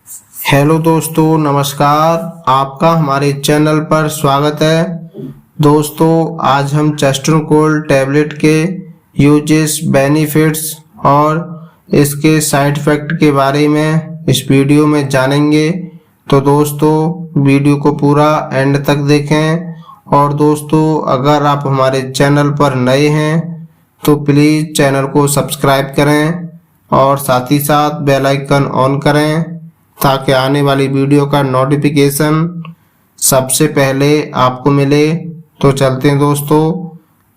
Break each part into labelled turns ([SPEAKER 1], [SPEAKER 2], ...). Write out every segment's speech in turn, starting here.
[SPEAKER 1] Hello दोस्तों, नमस्कार। आपका हमारे चैनल पर स्वागत है। दोस्तों, आज हम चेस्टन कोल्ड टैबलेट के यूजेस, बेनिफिट्स और इसके साइड इफेक्ट के बारे में इस वीडियो में जानेंगे। तो दोस्तों, वीडियो को पूरा एंड तक देखें। और दोस्तों, अगर आप हमारे चैनल पर नए हैं तो प्लीज़ चैनल को सब्सक्राइब करें और साथ ही साथ बेल आइकन ऑन करें ताकि आने वाली वीडियो का नोटिफिकेशन सबसे पहले आपको मिले। तो चलते हैं दोस्तों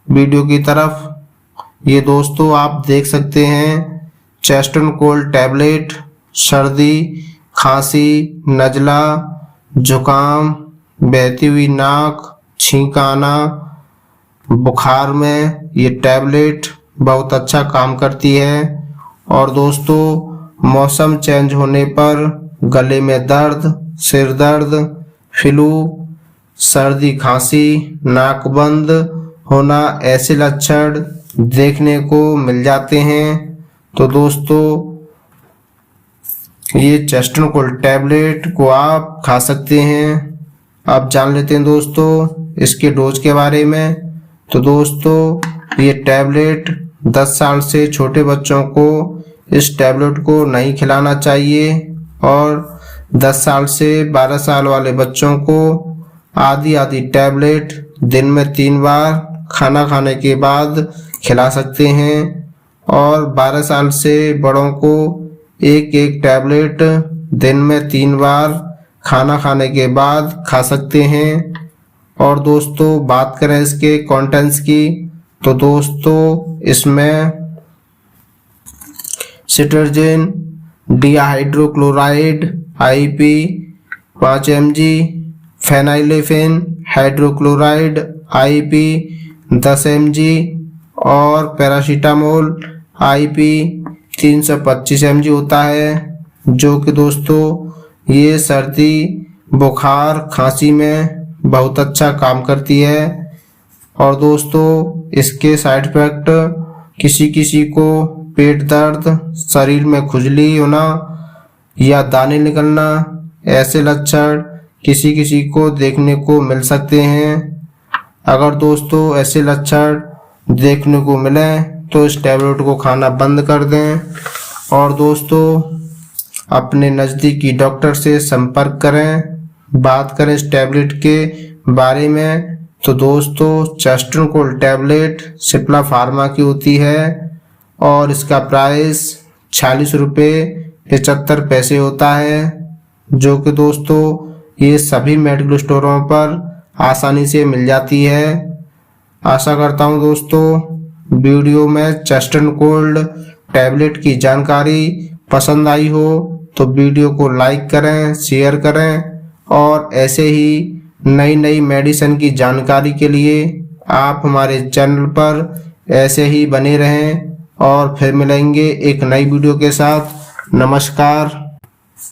[SPEAKER 1] वीडियो की तरफ। ये दोस्तों आप देख सकते हैं चेस्टन कोल्ड टैबलेट सर्दी, खांसी, नज़ला, जुकाम, बहती हुई नाक, छींक आना, बुखार में ये टैबलेट बहुत अच्छा काम करती है। और दोस्तों, मौसम चेंज होने पर गले में दर्द, सिर दर्द, फ्लू, सर्दी, खांसी, नाक बंद होना, ऐसे लक्षण देखने को मिल जाते हैं। तो दोस्तों, ये चेस्टन कोल्ड टैबलेट को आप खा सकते हैं। अब जान लेते हैं दोस्तों इसके डोज के बारे में। तो दोस्तों, ये टैबलेट 10 साल से छोटे बच्चों को इस टैबलेट को नहीं खिलाना चाहिए और 10 साल से 12 साल वाले बच्चों को आधी टैबलेट दिन में 3 बार खाना खाने के बाद खिला सकते हैं। और 12 साल से बड़ों को एक टैबलेट दिन में 3 बार खाना खाने के बाद खा सकते हैं। और दोस्तों, बात करें इसके कंटेंट्स की, तो दोस्तों इसमें cetirizine, dihydrochloride IP 5 mg, phenylephrine hydrochloride IP 10 mg और पैरासीटामोल IP 325 mg होता है, जो कि दोस्तों ये सर्दी, बुखार, खांसी में बहुत अच्छा काम करती है। और दोस्तों, इसके साइड इफेक्ट किसी को पेट दर्द, शरीर में खुजली होना या दाने निकलना, ऐसे लक्षण किसी को देखने को मिल सकते हैं। अगर दोस्तों ऐसे लक्षण देखने को मिले तो इस टैबलेट को खाना बंद कर दें। और दोस्तों, अपने नज़दीकी डॉक्टर से संपर्क करें। बात करें इस टैबलेट के बारे में, तो दोस्तों चेस्टन कोल्ड टैबलेट सिप्ला फार्मा की होती है और इसका प्राइस 46 रुपये 75 पैसे होता है, जो कि दोस्तों ये सभी मेडिकल स्टोरों पर आसानी से मिल जाती है। आशा करता हूँ दोस्तों वीडियो में चेस्टन कोल्ड टैबलेट की जानकारी पसंद आई हो तो वीडियो को लाइक करें, शेयर करें और ऐसे ही नई मेडिसिन की जानकारी के लिए आप हमारे चैनल पर ऐसे ही बने रहें। और फिर मिलेंगे एक नई वीडियो के साथ। नमस्कार।